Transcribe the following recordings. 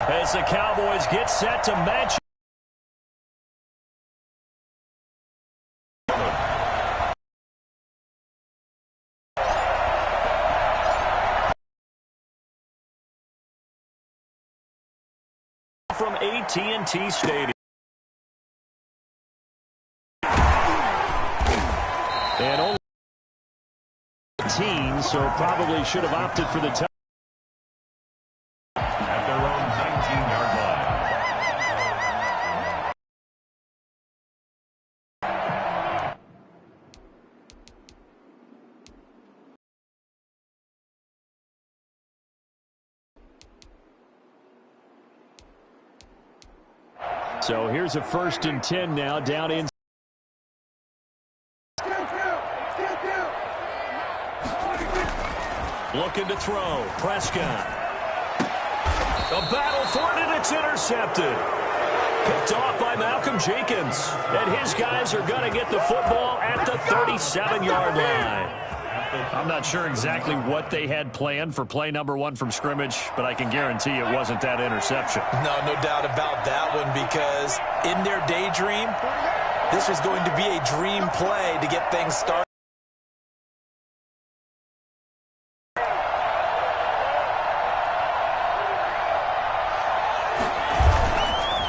as the Cowboys get set to match. From AT&T Stadium. And only 18, so probably should have opted for the touchdown. At their own 19-yard line. So here's a 1st and 10 now down in. Looking to throw. Prescott. A battle for it, and it's intercepted. Picked off by Malcolm Jenkins. And his guys are going to get the football at the 37-yard line. I'm not sure exactly what they had planned for play number 1 from scrimmage, but I can guarantee it wasn't that interception. No doubt about that one, because in their daydream, this was going to be a dream play to get things started.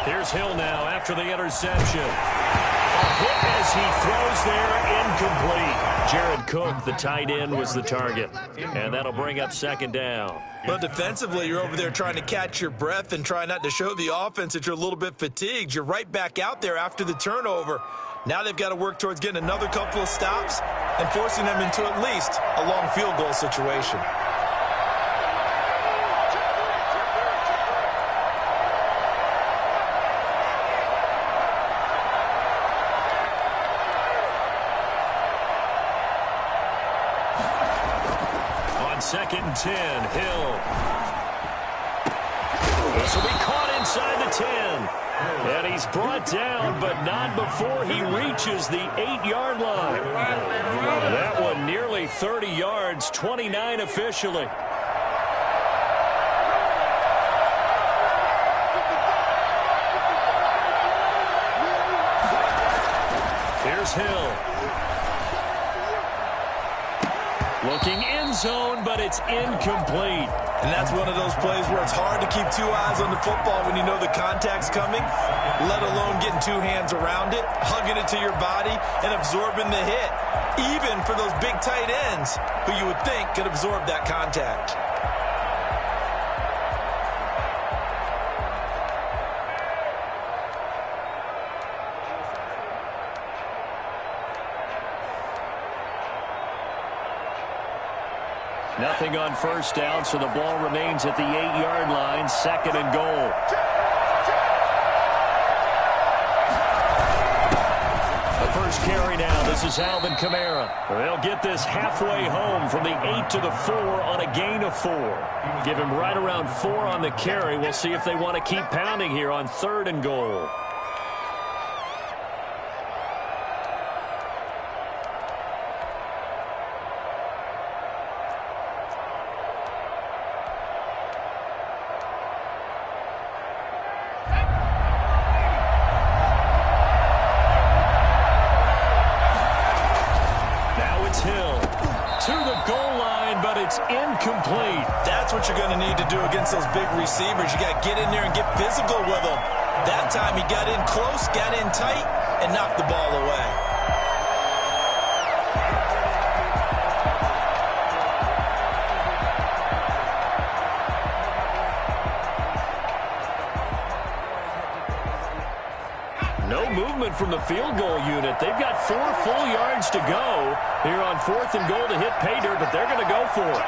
Here's Hill now after the interception. A hit as he throws there, incomplete. Jared Cook, the tight end, was the target. And that'll bring up 2nd down. But defensively, you're over there trying to catch your breath and try not to show the offense that you're a little bit fatigued. You're right back out there after the turnover. Now they've got to work towards getting another couple of stops and forcing them into at least a long field goal situation. On 2nd and 10, Hill. This will be caught inside the 10. And he's brought down, but not before he reaches the 8-yard line. That one nearly 30 yards, 29 officially. Here's Hill. Looking end zone, but it's incomplete. And that's one of those plays where it's hard to keep 2 eyes on the football when you know the contact's coming, let alone getting 2 hands around it, hugging it to your body, and absorbing the hit, even for those big tight ends who you would think could absorb that contact. Nothing on 1st down, so the ball remains at the 8-yard line, 2nd and goal. The first carry now. This is Alvin Kamara. They'll get this halfway home from the 8 to the 4 on a gain of 4. Give him right around 4 on the carry. We'll see if they want to keep pounding here on 3rd and goal. Incomplete. That's what you're going to need to do against those big receivers. You got to get in there and get physical with them. That time he got in close, got in tight, and knocked the ball away. No movement from the field goal unit. They've got 4 full yards to go here on 4th and goal to hit pay dirt, but they're going to go for it.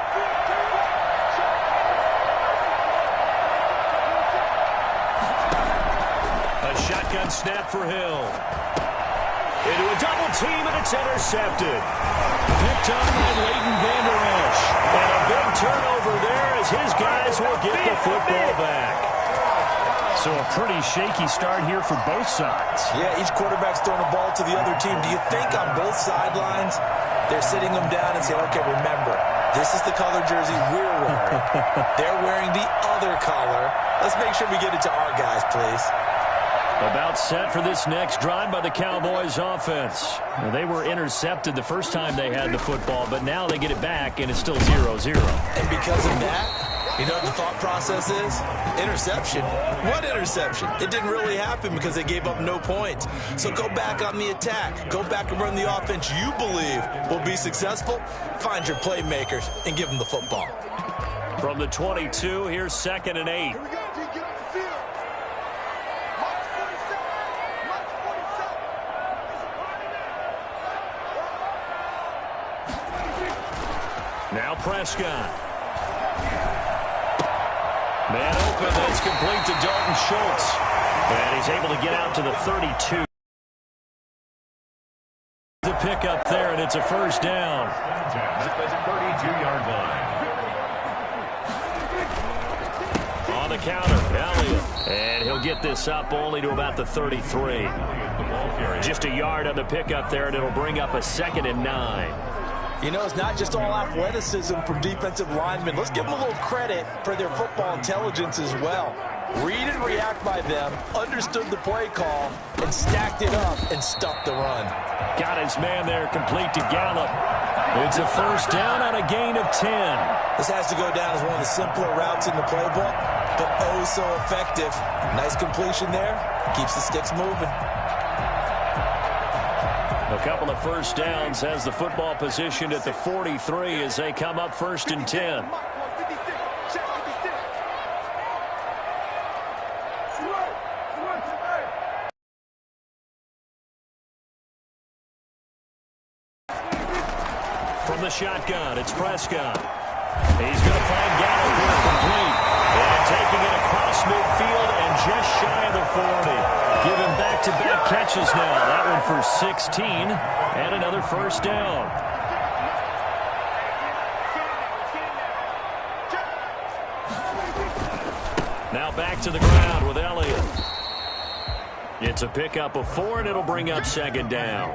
A shotgun snap for Hill. Into a double team, and it's intercepted. Picked up by Leighton Vander Esch. And a big turnover there as his guys will get the football back. So a pretty shaky start here for both sides. Yeah, each quarterback's throwing the ball to the other team. Do you think on both sidelines they're sitting them down and saying, okay, remember, This is the color jersey we're wearing. They're wearing the other color. Let's make sure we get it to our guys, please. About set for this next drive by the Cowboys offense. Well, they were intercepted the first time they had the football, but now they get it back, and it's still 0-0. And because of that, you know what the thought process is? Interception. What interception? It didn't really happen because they gave up no points. So go back on the attack. Go back and run the offense you believe will be successful. Find your playmakers and give them the football. From the 22, here's 2nd and 8. Now Prescott. Man open, that's complete to Dalton Schultz. And he's able to get out to the 32. The pick up there, and it's a first down. At the 32-yard line. On the counter, Elliott. And he'll get this up only to about the 33. Just a yard on the pickup there, and it'll bring up a 2nd and 9. You know, it's not just all athleticism from defensive linemen. Let's give them a little credit for their football intelligence as well. Read and react by them, understood the play call, and stacked it up and stuffed the run. Got his man there, complete to Gallup. It's a first down on a gain of 10. This has to go down as one of the simpler routes in the playbook, but oh so effective. Nice completion there. Keeps the sticks moving. A couple of first downs has the football positioned at the 43 as they come up 1st and 10. From the shotgun, it's Prescott. He's going to find Gallup here complete. And taking it across midfield and just shy of the 40. Giving back-to-back catches now. That one for 16 and another first down. Now back to the ground with Elliott. It's a pickup of 4, and it'll bring up 2nd down.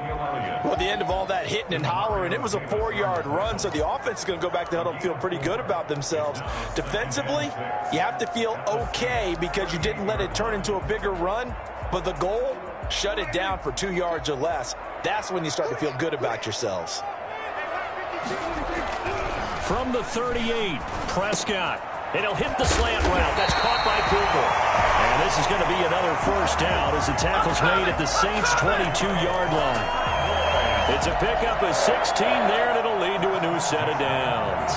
Well, at the end of all that hitting and hollering, it was a 4-yard run, so the offense is going to go back to huddle and feel pretty good about themselves. Defensively, you have to feel okay because you didn't let it turn into a bigger run, but the goal, shut it down for 2 yards or less. That's when you start to feel good about yourselves. From the 38, Prescott. And he'll hit the slant route. That's caught by Cooper. And this is going to be another first down as the tackle's made at the Saints' 22-yard line. It's a pickup of 16 there, and it'll lead to a new set of downs.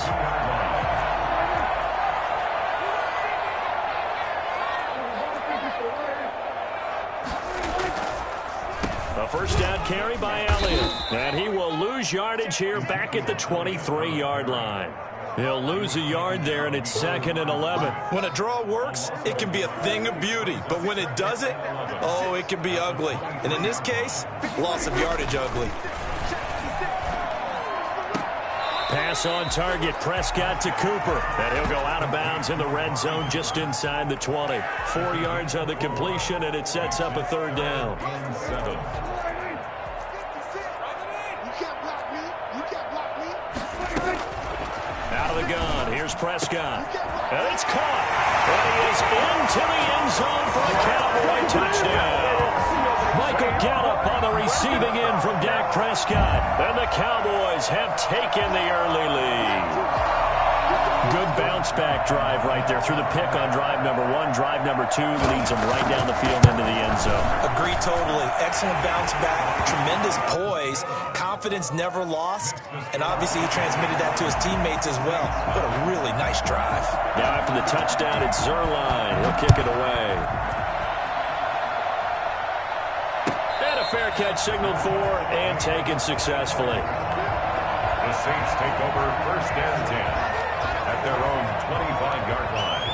A first down carry by Elliott. And he will lose yardage here back at the 23-yard line. He'll lose a yard there, and it's 2nd and 11. When a draw works, it can be a thing of beauty. But when it doesn't, oh, it can be ugly. And in this case, loss of yardage ugly. Pass on target, Prescott to Cooper. And he'll go out of bounds in the red zone just inside the 20. 4 yards on the completion, and it sets up a 3rd down. Out of the gun, here's Prescott. And it's caught. And he is into the end zone for a Cowboy touchdown. Michael Gallup on the receiving end from Dak Prescott. And the Cowboys have taken the early lead. Good bounce-back drive right there through the pick on drive number 1. Drive number 2 leads them right down the field into the end zone. Agree totally. Excellent bounce back. Tremendous poise. Confidence never lost. And obviously he transmitted that to his teammates as well. What a really nice drive. Now after the touchdown, it's Zerline. He'll kick it away. And a fair catch signaled for and taken successfully. The Saints take over 1st and 10 at their own 25-yard line.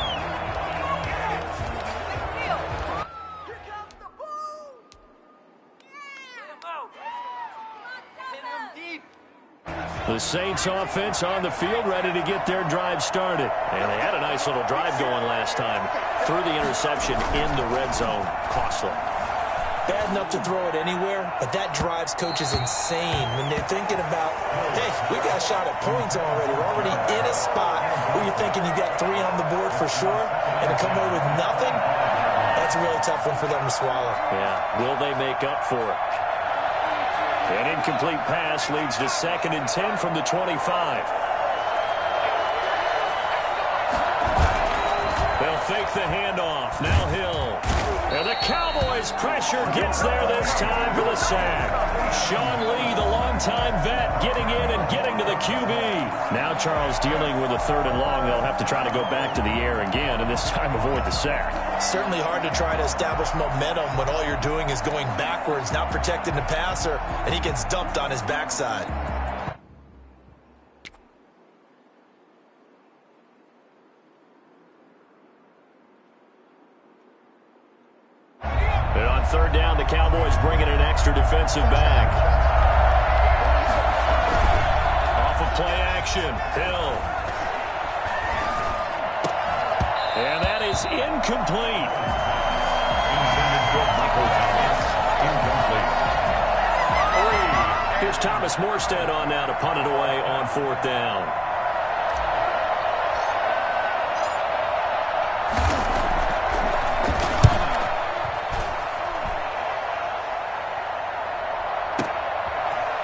The Saints offense on the field ready to get their drive started. And they had a nice little drive going last time. Through the interception in the red zone. Costly. bad enough to throw it anywhere, but that drives coaches insane when they're thinking about, hey, we got a shot at points already. We're already in a spot where you're thinking you got 3 on the board for sure, and to come away with nothing, that's a really tough one for them to swallow. Yeah, will they make up for it? An incomplete pass leads to 2nd and 10 from the 25. They'll fake the handoff. Now Hill. And the Cowboys' pressure gets there this time for the sack. Sean Lee, the longtime vet, getting in and getting to the QB. Now Charles dealing with a 3rd and long. They'll have to try to go back to the air again, and this time avoid the sack. Certainly hard to try to establish momentum when all you're doing is going backwards, not protecting the passer, and he gets dumped on his backside. And on 3rd down, the Cowboys bring in an extra defensive back. Off of play action, Hill. And that is incomplete. Intended for Michael Thomas. Incomplete. Here's Thomas Morstead on now to punt it away on 4th down.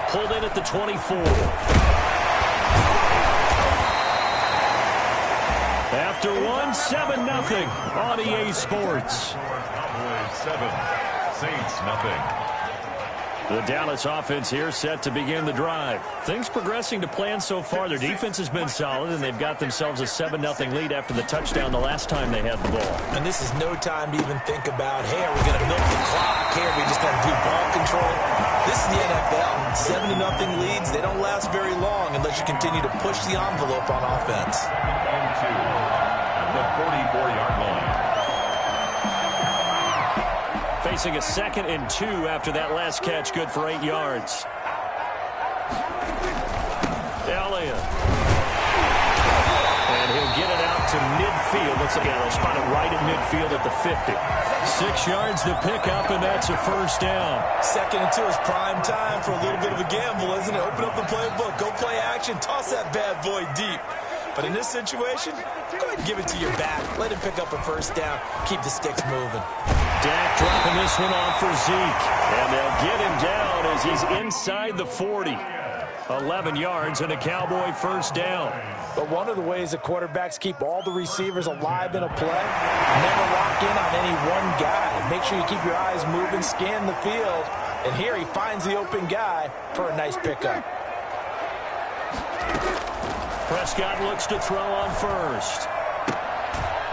Pulled in at the 24. After one, 7-0 on EA Sports. Cowboys 7, Saints nothing. The Dallas offense here set to begin the drive. Things progressing to plan so far. Their defense has been solid, and they've got themselves a 7-0 lead after the touchdown the last time they had the ball. And this is no time to even think about, hey, are we going to milk the clock? Hey, are we just going to do ball control? This is the NFL. 7-0 leads, they don't last very long unless you continue to push the envelope on offense. 1-2 at the 44-yard line. Facing a 2nd and 2 after that last catch, good for 8 yards. Elliott. And he'll get it out to midfield. Looks like they'll spot it right at midfield at the 50. 6 yards to pick up, and that's a 1st down. 2nd and 2 is prime time for a little bit of a gamble, isn't it? Open up the playbook, go play action, toss that bad boy deep. But in this situation, go ahead and give it to your back. Let him pick up a 1st down. Keep the sticks moving. Dak dropping this one off for Zeke. And they'll get him down as he's inside the 40. 11 yards and a Cowboy 1st down. But one of the ways that quarterbacks keep all the receivers alive in a play, never lock in on any one guy. Make sure you keep your eyes moving, scan the field. And here he finds the open guy for a nice pickup. Prescott looks to throw on 1st.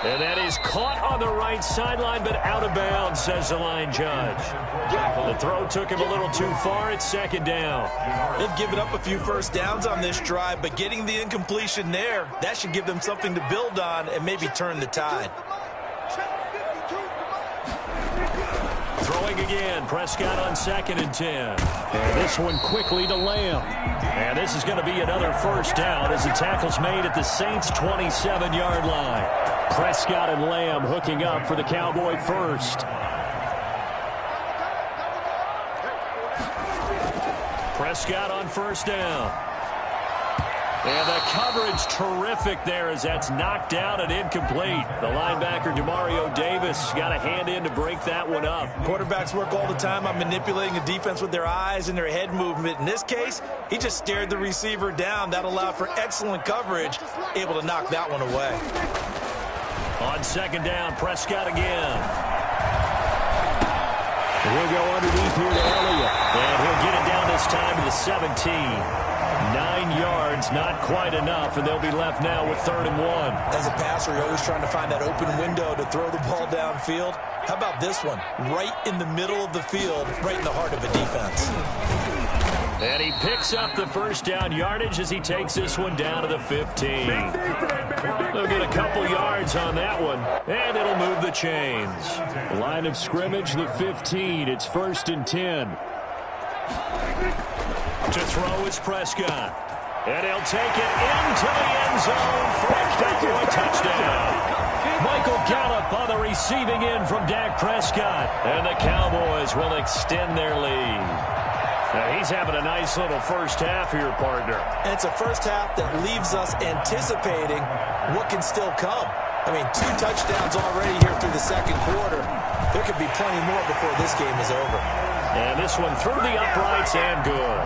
And that is caught on the right sideline, but out of bounds, says the line judge. The throw took him a little too far. It's 2nd down. They've given up a few 1st downs on this drive, but getting the incompletion there, that should give them something to build on and maybe turn the tide. Throwing again, Prescott on 2nd and 10. And this one quickly to Lamb. And this is going to be another 1st down as the tackle's made at the Saints' 27-yard line. Prescott and Lamb hooking up for the Cowboy 1st. Prescott on 1st down. And the coverage terrific there as that's knocked out and incomplete. The linebacker, Demario Davis, got a hand in to break that one up. Quarterbacks work all the time on manipulating the defense with their eyes and their head movement. In this case, he just stared the receiver down. That allowed for excellent coverage, able to knock that one away. On 2nd down, Prescott again. He'll go underneath here to Elliott. And he'll get it down this time to the 17. 9 yards, not quite enough, and they'll be left now with 3rd and 1. As a passer, you're always trying to find that open window to throw the ball downfield. How about this one? Right in the middle of the field, right in the heart of a defense. And he picks up the 1st down yardage as he takes this one down to the 15. They'll get a couple yards on that one, and it'll move the chains. Line of scrimmage, the 15. It's 1st and 10. To throw is Prescott. And he'll take it into the end zone for a Cowboy touchdown. Michael Gallup on the receiving end from Dak Prescott. And the Cowboys will extend their lead. Now he's having a nice little first half here, partner. And it's a first half that leaves us anticipating what can still come. I mean, 2 touchdowns already here through the second quarter. There could be plenty more before this game is over. And this one through the uprights and good.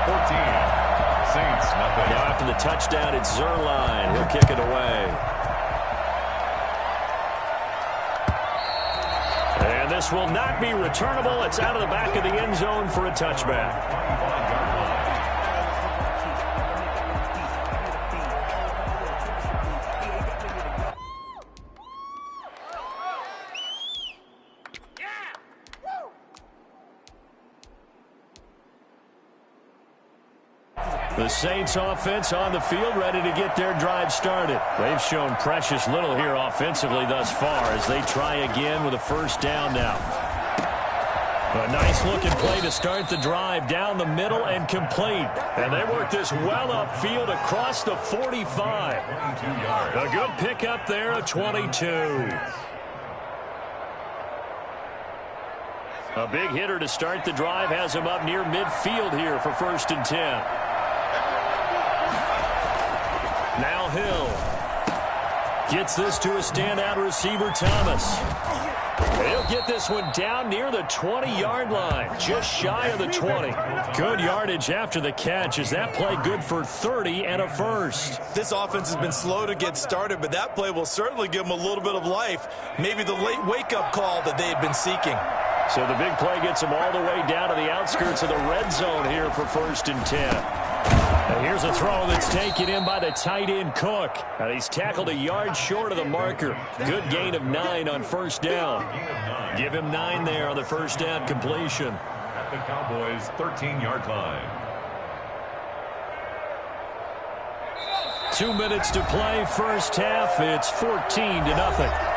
14. Saints, nothing. Now after the touchdown, it's Zerline. He'll kick it away. And this will not be returnable. It's out of the back of the end zone for a touchback. The Saints offense on the field, ready to get their drive started. They've shown precious little here offensively thus far as they try again with a first down now. A nice-looking play to start the drive down the middle and complete. And they work this well upfield across the 45. A good pickup there, a 22. A big hitter to start the drive has him up near midfield here for 1st and 10. Now Hill gets this to a standout receiver, Thomas. He'll get this one down near the 20-yard line, just shy of the 20. Good yardage after the catch. Is that play good for 30 and a first? This offense has been slow to get started, but that play will certainly give them a little bit of life. Maybe the late wake-up call that they had been seeking. So the big play gets them all the way down to the outskirts of the red zone here for 1st and 10. And here's a throw that's taken in by the tight end Cook. And he's tackled a yard short of the marker. Good gain of 9 on 1st down. Give him 9 there on the 1st down completion. At the Cowboys' 13-yard line. 2 minutes to play, first half. It's 14-0.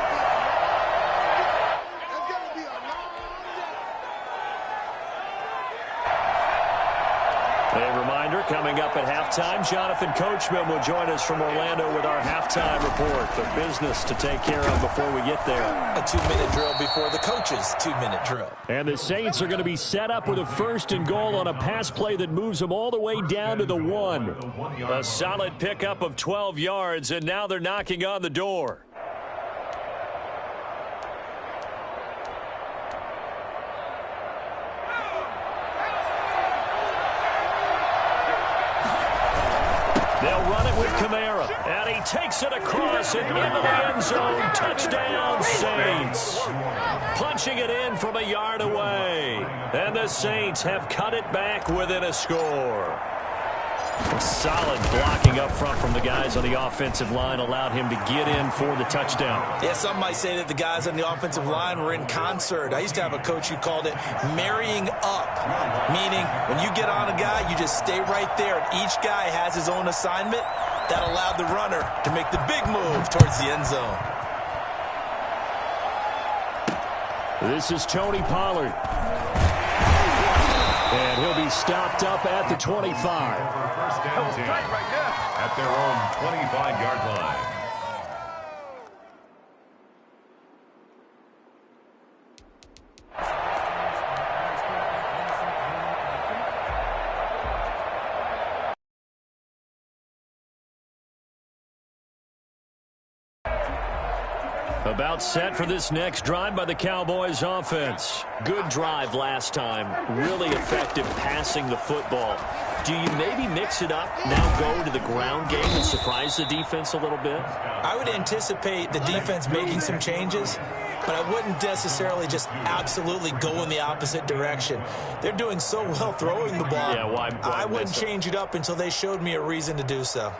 A reminder, coming up at halftime, Jonathan Coachman will join us from Orlando with our halftime report. The business to take care of before we get there. A 2-minute drill before the coach's 2-minute drill. And the Saints are going to be set up with a 1st and goal on a pass play that moves them all the way down to the 1. A solid pickup of 12 yards, and now they're knocking on the door. They'll run it with Kamara, and he takes it across and into the end zone. Touchdown, Saints. Punching it in from a yard away. And the Saints have cut it back within a score. Solid blocking up front from the guys on the offensive line allowed him to get in for the touchdown. Yeah, some might say that the guys on the offensive line were in concert. I used to have a coach who called it marrying up, meaning when you get on a guy, you just stay right there. And each guy has his own assignment. That allowed the runner to make the big move towards the end zone. This is Tony Pollard. And he'll be stopped up at the 25. First down team at their own 25-yard line. About set for this next drive by the Cowboys offense. Good drive last time. Really effective passing the football. Do you maybe mix it up, now go to the ground game and surprise the defense a little bit? I would anticipate the defense making some changes, but I wouldn't necessarily just absolutely go in the opposite direction. They're doing so well throwing the ball. Yeah, why I wouldn't change it up until they showed me a reason to do so.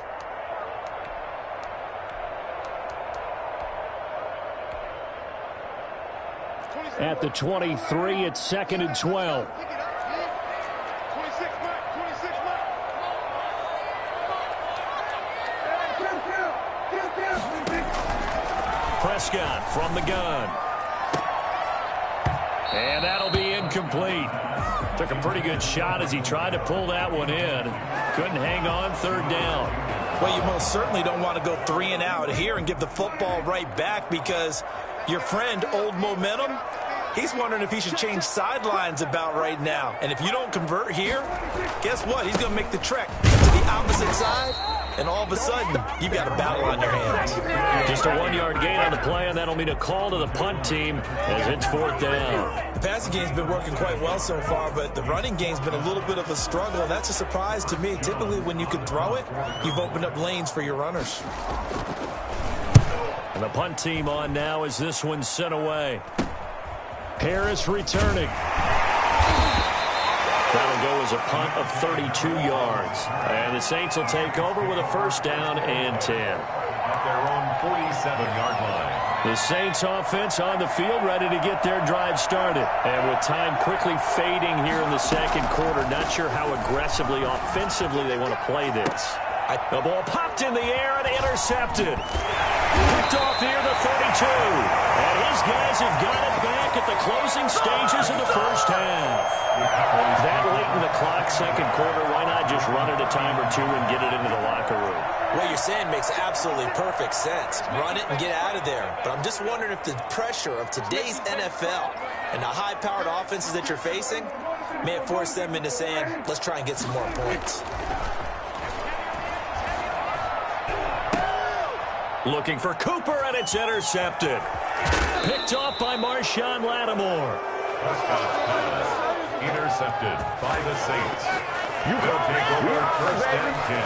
At the 23, it's 2nd and 12. Prescott from the gun. And that'll be incomplete. Took a pretty good shot as he tried to pull that one in. Couldn't hang on, 3rd down. Well, you most certainly don't want to go 3 and out here and give the football right back, because your friend, Old Momentum, he's wondering if he should change sidelines about right now. And if you don't convert here, guess what? He's going to make the trek to the opposite side, and all of a sudden, you've got a battle on your hands. Just a 1-yard gain on the play, and that'll mean a call to the punt team as it's 4th down. The passing game's been working quite well so far, but the running game's been a little bit of a struggle, and that's a surprise to me. Typically, when you can throw it, you've opened up lanes for your runners. And the punt team on now as this one's sent away. Harris returning. That'll go as a punt of 32 yards. And the Saints will take over with a 1st down and 10. At their own 47-yard line. The Saints offense on the field, ready to get their drive started. And with time quickly fading here in the 2nd quarter, not sure how aggressively, offensively they want to play this. The ball popped in the air and intercepted. Picked off near the 32. And his guys have got it back at the closing stages of the 1st half. That late in the clock, 2nd quarter, why not just run it a time or two and get it into the locker room? What you're saying makes absolutely perfect sense. Run it and get out of there. But I'm just wondering if the pressure of today's NFL and the high-powered offenses that you're facing may have forced them into saying, let's try and get some more points. Looking for Cooper, and it's intercepted. Picked off by Marshawn Lattimore. Intercepted by the Saints. They'll take over 1st and 10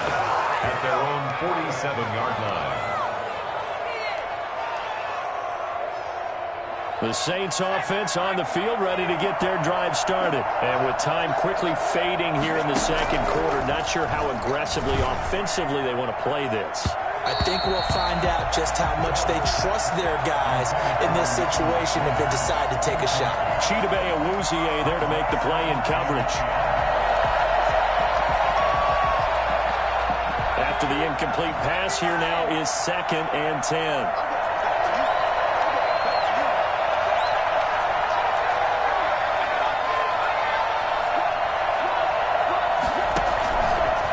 at their own 47-yard line. The Saints offense on the field, ready to get their drive started. And with time quickly fading here in the 2nd quarter, not sure how aggressively, offensively they want to play this. I think we'll find out just how much they trust their guys in this situation if they decide to take a shot. Chidobe Awuzie there to make the play in coverage. After the incomplete pass, here now is 2nd and 10.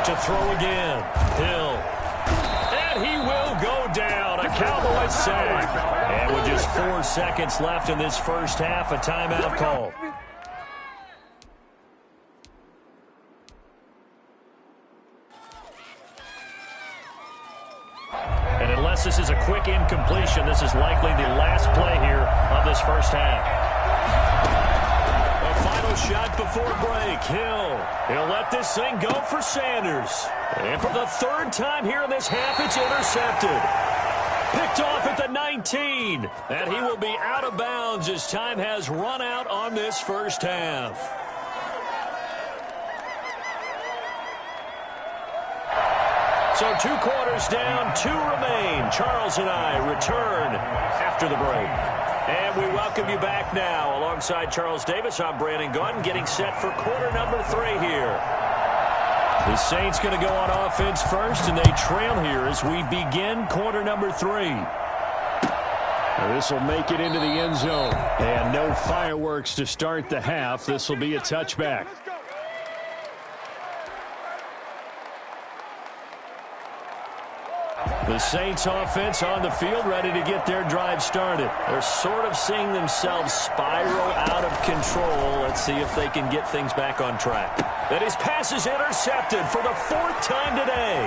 To throw again. Hill. And he will go down. A Cowboys sack. And with just 4 seconds left in this 1st half, a timeout call. And unless this is a quick incompletion, this is likely the last play here of this 1st half. A final shot before break. He'll let this thing go for Sanders. And for the 3rd time here in this half, it's intercepted. Picked off at the 19. And he will be out of bounds as time has run out on this 1st half. So 2 quarters down, 2 remain. Charles and I return after the break. And we welcome you back now. Alongside Charles Davis, I'm Brandon Gaudin, getting set for quarter number 3 here. The Saints going to go on offense first, and they trail here as we begin quarter number 3. This will make it into the end zone. And no fireworks to start the half. This will be a touchback. The Saints offense on the field, ready to get their drive started. They're sort of seeing themselves spiral out of control. Let's see if they can get things back on track. And his pass is intercepted for the 4th time today.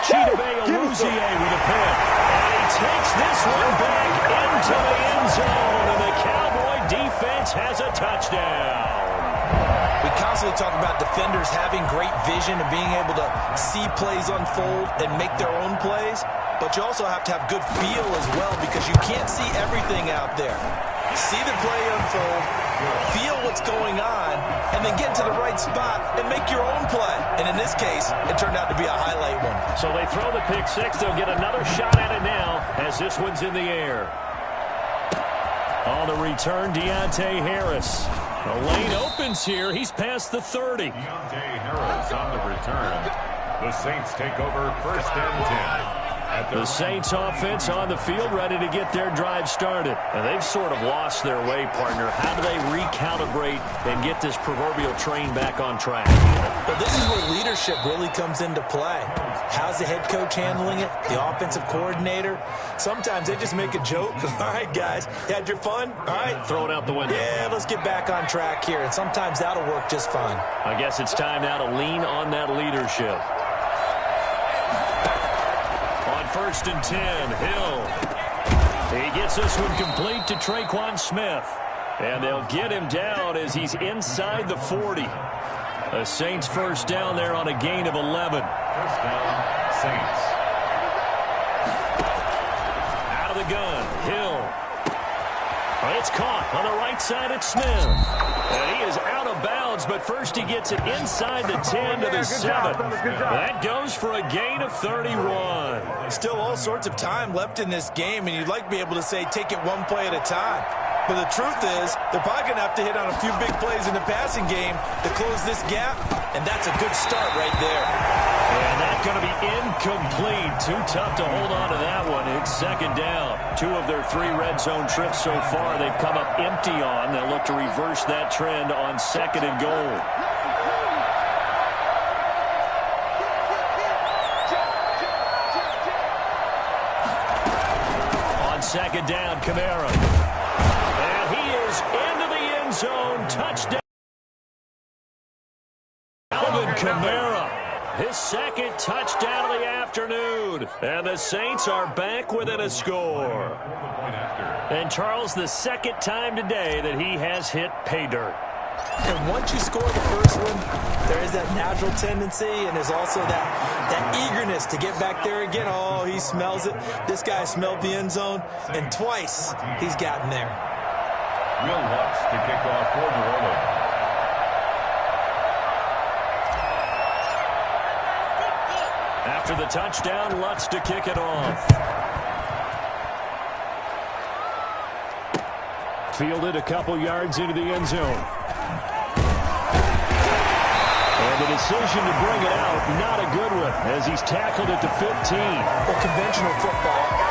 Chidobe Awuzie with a pick. And he takes this one back into the end zone. And the Cowboy defense has a touchdown. We constantly talk about defenders having great vision and being able to see plays unfold and make their own plays, but you also have to have good feel as well, because you can't see everything out there. See the play unfold, feel what's going on, and then get to the right spot and make your own play. And in this case, it turned out to be a highlight one. So they throw the pick 6. They'll get another shot at it now as this one's in the air. On the return, Deontay Harris. The lane opens here. He's past the 30. Deontay Harris on the return. The Saints take over 1st and 10. The Saints offense on the field, ready to get their drive started. And they've sort of lost their way, partner. How do they recalibrate and get this proverbial train back on track? Well, this is where leadership really comes into play. How's the head coach handling it? The offensive coordinator? Sometimes they just make a joke. All right, guys, you had your fun? All right. Throw it out the window. Yeah, let's get back on track here, and sometimes that'll work just fine. I guess it's time now to lean on that leadership. On 1st and 10, Hill. He gets this one complete to Traquan Smith. And they'll get him down as he's inside the 40. The Saints first down there on a gain of 11. First down, Saints. Out of the gun, Hill. It's caught on the right side at Smith. And he is out of bounds, but first he gets it inside the 10 to the 7. That goes for a gain of 31. Still all sorts of time left in this game, and you'd like to be able to say take it one play at a time. But the truth is, they're probably going to have to hit on a few big plays in the passing game to close this gap, and that's a good start right there. And that's going to be incomplete. Too tough to hold on to that one. It's 2nd down. 2 of their 3 red zone trips so far they've come up empty on. They'll look to reverse that trend on 2nd and goal. On 2nd down, Kamara. Into the end zone, touchdown. Alvin Kamara, his 2nd touchdown of the afternoon. And the Saints are back within a score. And Charles, the 2nd time today that he has hit pay dirt. And once you score the first one, there is that natural tendency, and there's also that eagerness to get back there again. Oh, he smells it. This guy smelled the end zone, and twice he's gotten there. Will Lutz to kick off for New Orleans. After the touchdown, Lutz to kick it off. Fielded a couple yards into the end zone. And the decision to bring it out, not a good one, as he's tackled at the 15. Well, conventional football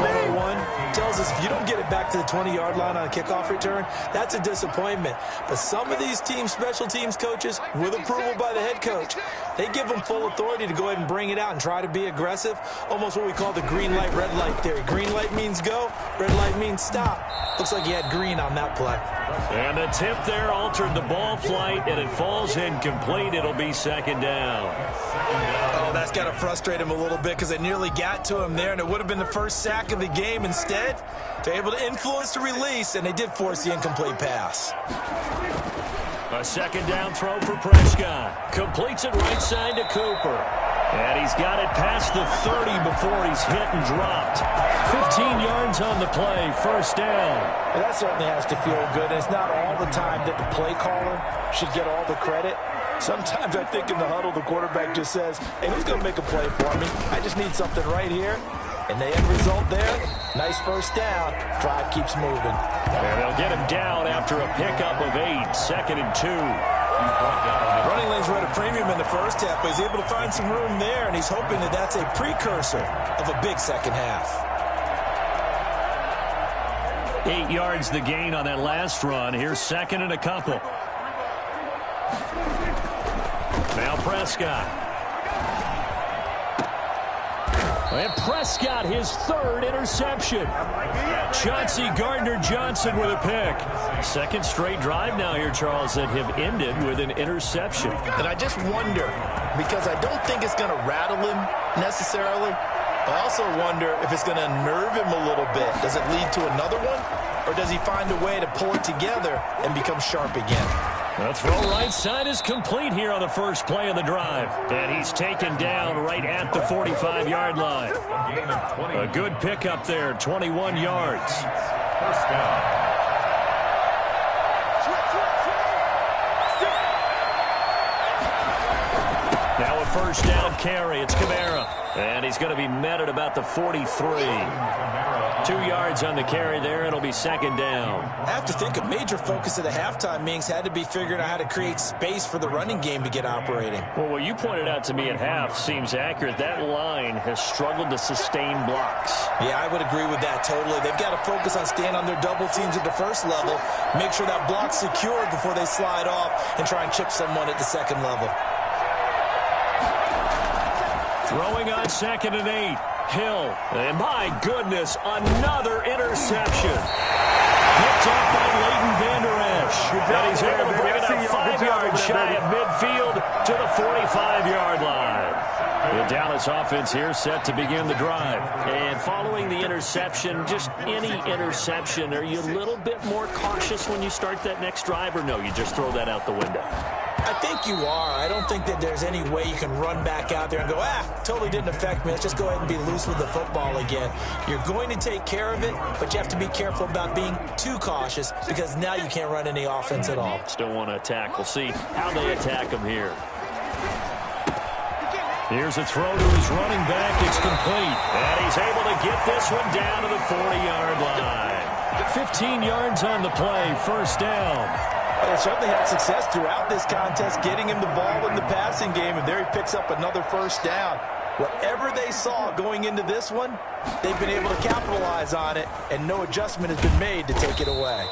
101, tells us if you don't get it back to the 20-yard line on a kickoff return, that's a disappointment. But some of these special teams coaches, with approval by the head coach, they give them full authority to go ahead and bring it out and try to be aggressive, almost what we call the green light, red light theory. Green light means go, red light means stop. Looks like he had green on that play. And the tip there altered the ball flight, and it falls incomplete. It'll be 2nd down. Oh, that's got to frustrate him a little bit because they nearly got to him there, and it would have been the first sack of the game. Instead, they're able to influence the release, and they did force the incomplete pass. A 2nd down throw for Prescott. Completes it right side to Cooper. And he's got it past the 30 before he's hit and dropped. 15 yards on the play, 1st down. Well, that certainly has to feel good. And it's not all the time that the play caller should get all the credit. Sometimes I think in the huddle, the quarterback just says, hey, who's going to make a play for me? I just need something right here. And the end result there, nice 1st down. Drive keeps moving. And they'll get him down after a pickup of 8, 2nd and 2. Running lanes were at a premium in the first half, but he's able to find some room there, and he's hoping that that's a precursor of a big second half. 8 yards the gain on that last run. Here's 2nd and a couple. Now Prescott. And Prescott, his 3rd interception. Chauncey Gardner-Johnson with a pick. 2nd straight drive now here, Charles, that have ended with an interception. And I just wonder, because I don't think it's going to rattle him necessarily, but I also wonder if it's going to nerve him a little bit. Does it lead to another one, or does he find a way to pull it together and become sharp again? The throw right side is complete here on the first play of the drive. And he's taken down right at the 45-yard line. A good pickup there, 21 yards. 1st down. Now a 1st down carry. It's Kamara. And he's going to be met at about the 43. 2 yards on the carry there. It'll be 2nd down. I have to think a major focus of the halftime meetings had to be figuring out how to create space for the running game to get operating. Well, what you pointed out to me at half seems accurate. That line has struggled to sustain blocks. Yeah, I would agree with that totally. They've got to focus on staying on their double teams at the first level, make sure that block's secured before they slide off and try and chip someone at the second level. Throwing on 2nd and 8. Hill. And my goodness, another interception. Picked up by Leighton Vander Esch. And he's able to bring it up 5 yards shy of midfield to the 45-yard line. The Dallas offense here set to begin the drive. And following the interception, just any interception, are you a little bit more cautious when you start that next drive, or no, you just throw that out the window? I think you are. I don't think that there's any way you can run back out there and go, totally didn't affect me. Let's just go ahead and be loose with the football again. You're going to take care of it, but you have to be careful about being too cautious because now you can't run any offense at all. Still want to attack. We'll see how they attack him here. Here's a throw to his running back. It's complete. And he's able to get this one down to the 40-yard line. 15 yards on the play. First down. Well, they certainly had success throughout this contest, getting him the ball in the passing game, and there he picks up another first down. Whatever they saw going into this one, they've been able to capitalize on it, and no adjustment has been made to take it away.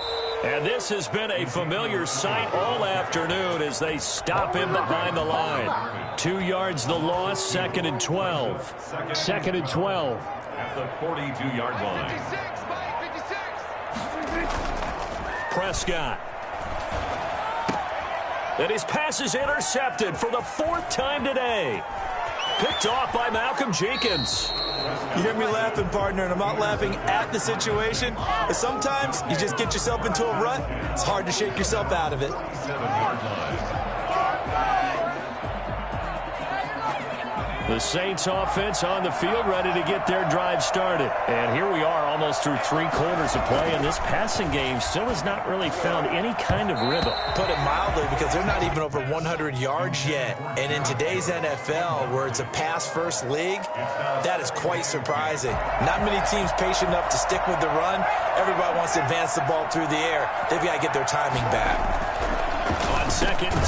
And this has been a familiar sight all afternoon as they stop him behind the line. 2 yards the loss, 2nd and 12. 2nd and 12. At the 42-yard line. Prescott. And his pass is intercepted for the 4th time today. Picked off by Malcolm Jenkins. You hear me laughing, partner, and I'm not laughing at the situation. But sometimes you just get yourself into a rut. It's hard to shake yourself out of it. 7-yard line. The Saints offense on the field ready to get their drive started. And here we are almost through 3 quarters of play, and this passing game still has not really found any kind of rhythm. Put it mildly, because they're not even over 100 yards yet. And in today's NFL, where it's a pass-first league, that is quite surprising. Not many teams patient enough to stick with the run. Everybody wants to advance the ball through the air. They've got to get their timing back. On 2nd and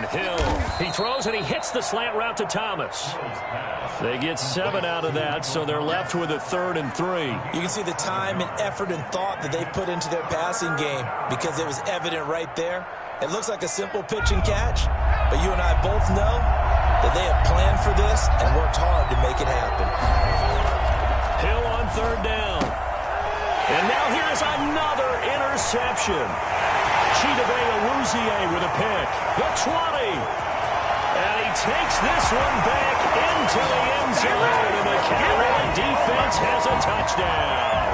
10, Hill. He throws and he hits the slant route to Thomas. They get 7 out of that, so they're left with a 3rd and 3. You can see the time and effort and thought that they put into their passing game because it was evident right there. It looks like a simple pitch and catch, but you and I both know that they have planned for this and worked hard to make it happen. Hill on 3rd down. And now here is another interception. Chidobe Awuzie with a pick. The 20. And he takes this one back into the end zone. And the Carolina defense has a touchdown.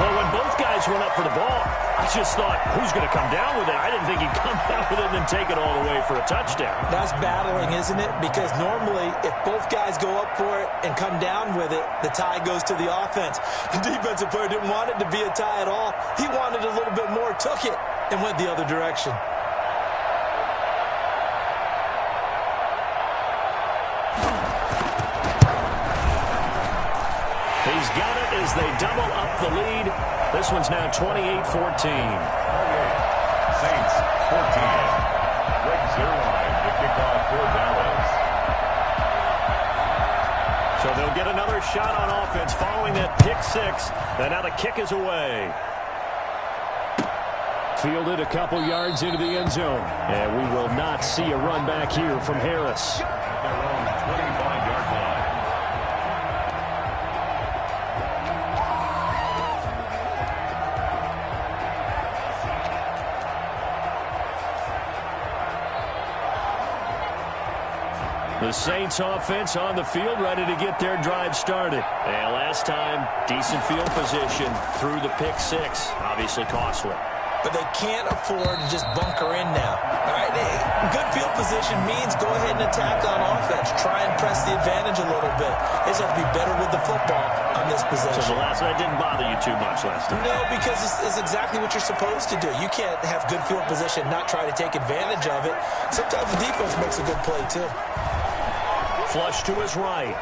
Well, when both guys went up for the ball, I just thought, who's going to come down with it? I didn't think he'd come down with it and then take it all the way for a touchdown. That's battling, isn't it? Because normally, if both guys go up for it and come down with it, the tie goes to the offense. The defensive player didn't want it to be a tie at all. He wanted a little bit more, took it, and went the other direction. He's got it as they double up the lead. This one's now 28-14. Saints 14. Greg Zuerlein, the kickoff for Dallas. So they'll get another shot on offense following that pick 6. And now the kick is away. Fielded a couple yards into the end zone. And we will not see a run back here from Harris. At their own 25-yard line. The Saints offense on the field ready to get their drive started. And last time, decent field position through the pick 6. Obviously costly. But they can't afford to just bunker in now. All right, good field position means go ahead and attack on offense. Try and press the advantage a little bit. They just have to be better with the football on this possession. So the last that didn't bother you too much last time. No, because it's exactly what you're supposed to do. You can't have good field position, not try to take advantage of it. Sometimes the defense makes a good play too. Flush to his right.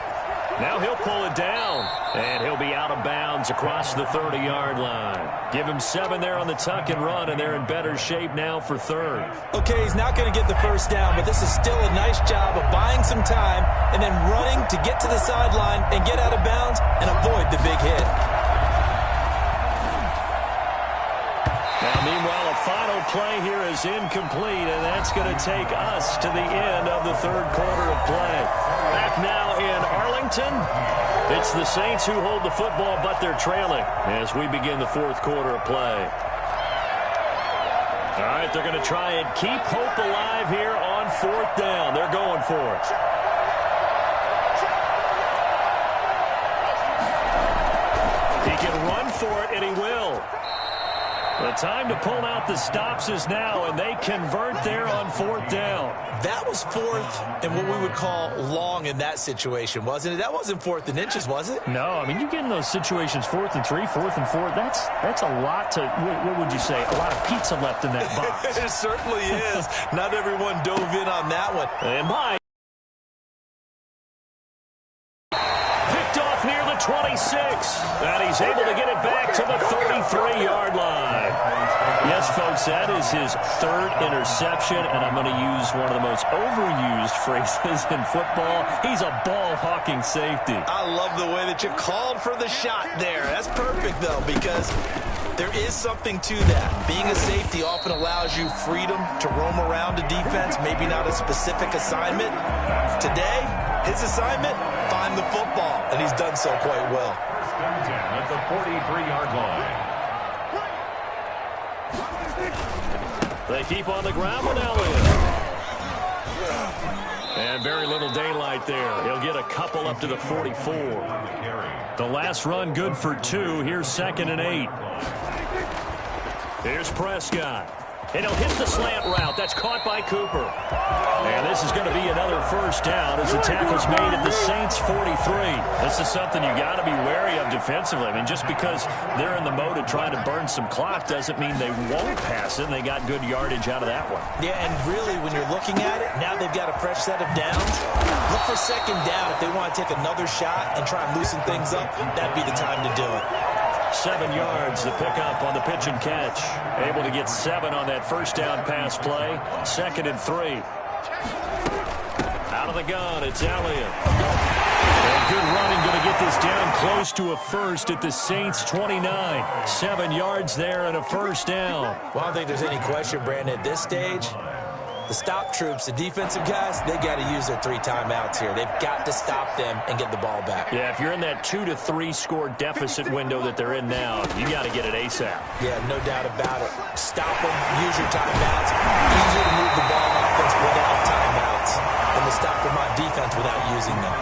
Now he'll pull it down, and he'll be out of bounds across the 30-yard line. Give him 7 there on the tuck and run, and they're in better shape now for 3rd. Okay, he's not going to get the first down, but this is still a nice job of buying some time and then running to get to the sideline and get out of bounds and avoid the big hit. Now, meanwhile, a final play here is incomplete, and that's going to take us to the end of the third quarter of play. Back now in Arlington, it's the Saints who hold the football, but they're trailing as we begin the fourth quarter of play. All right, they're going to try and keep hope alive here on fourth down. They're going for it. He can run for it, and he will. The time to pull out the stops is now, and they convert there on fourth down. That was fourth and what we would call long in that situation, wasn't it? That wasn't fourth and inches, was it? No, I mean, you get in those situations, 4th and 3, 4th and 4. That's a lot to, what would you say, a lot of pizza left in that box. It certainly is. Not everyone dove in on that one. And by picked off near the 26, and he's able to get it back to the 33-yard line. Yes, folks, that is his third interception, and I'm going to use one of the most overused phrases in football. He's a ball-hawking safety. I love the way that you called for the shot there. That's perfect, though, because there is something to that. Being a safety often allows you freedom to roam around a defense, maybe not a specific assignment. Today, his assignment, find the football, and he's done so quite well. At the 43-yard line. They keep on the ground with Elliott. And very little daylight there. He'll get a couple up to the 44. The last run good for 2. Here's 2nd and 8. Here's Prescott. And he'll hit the slant route. That's caught by Cooper. And this is going to be another first down as the tackle's made at the Saints' 43. This is something you got to be wary of defensively. I mean, just because they're in the mode of trying to burn some clock doesn't mean they won't pass it. And they got good yardage out of that one. Yeah, and really, when you're looking at it, now they've got a fresh set of downs. Look for 2nd down if they want to take another shot and try and loosen things up. That'd be the time to do it. 7 yards, the pickup on the pitch and catch. Able to get 7 on that first down pass play. 2nd and 3. Out of the gun, it's Elliott. And good running, going to get this down close to a first at the Saints' 29. 7 yards there and a first down. Well, I don't think there's any question, Brandon, at this stage. The stop troops, the defensive guys, they got to use their 3 timeouts here. They've got to stop them and get the ball back. Yeah, if you're in that 2 to 3 score deficit window that they're in now, you got to get it ASAP. Yeah, no doubt about it. Stop them, use your timeouts. Easier to move the ball on offense without timeouts than to stop them on defense without using them.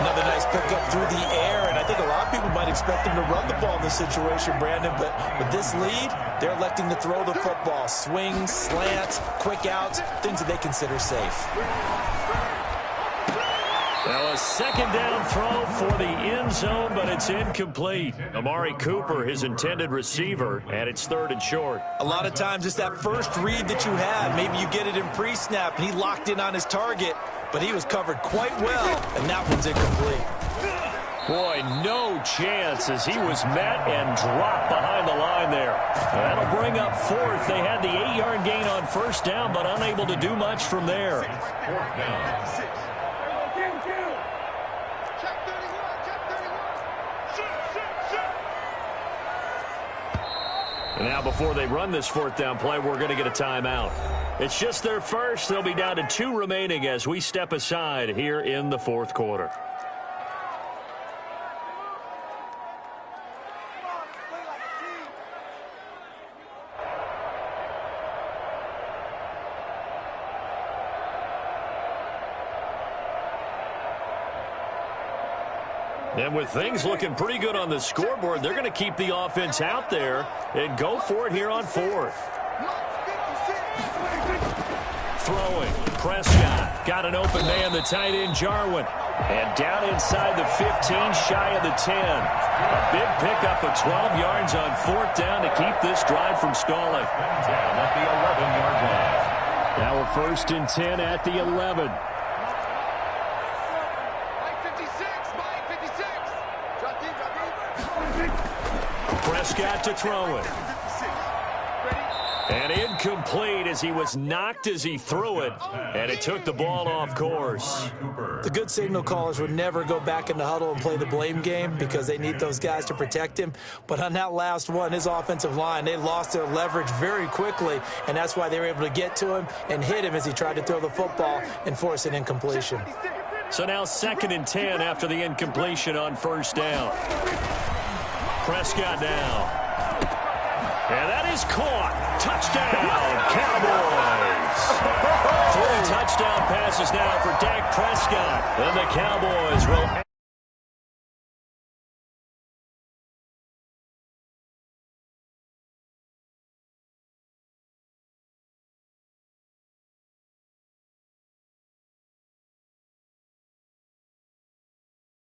Another nice pickup through the air, and I think a lot of people might expect them to run the ball in this situation, Brandon, but with this lead, they're electing to throw the football. Swings, slants, quick outs, things that they consider safe. Now a 2nd down throw for the end zone, but it's incomplete. Amari Cooper, his intended receiver, and it's 3rd and short. A lot of times it's that first read that you have. Maybe you get it in pre-snap, and he locked in on his target, but he was covered quite well, and that one's incomplete. Boy, no chance as he was met and dropped behind the line there. That'll bring up 4th. They had the 8-yard gain on first down, but unable to do much from there. 4th down. And now before they run this 4th down play, we're going to get a timeout. It's just their first. They'll be down to 2 remaining as we step aside here in the 4th quarter. And with things looking pretty good on the scoreboard, they're going to keep the offense out there and go for it here on 4th. Throwing. Prescott got an open man, the tight end Jarwin. And down inside the 15, shy of the 10. A big pickup of 12 yards on 4th down to keep this drive from stalling. Down at the 11-yard line. Now we're 1st and 10 at the 11. Prescott to throw it. And incomplete as he was knocked as he threw it, and it took the ball off course. The good signal callers would never go back in the huddle and play the blame game because they need those guys to protect him. But on that last one, his offensive line, they lost their leverage very quickly, and that's why they were able to get to him and hit him as he tried to throw the football and force an incompletion. So now 2nd and 10 after the incompletion on 1st down. Prescott now. And that is caught. Touchdown, Cowboys. 3 touchdown passes now for Dak Prescott. And the Cowboys will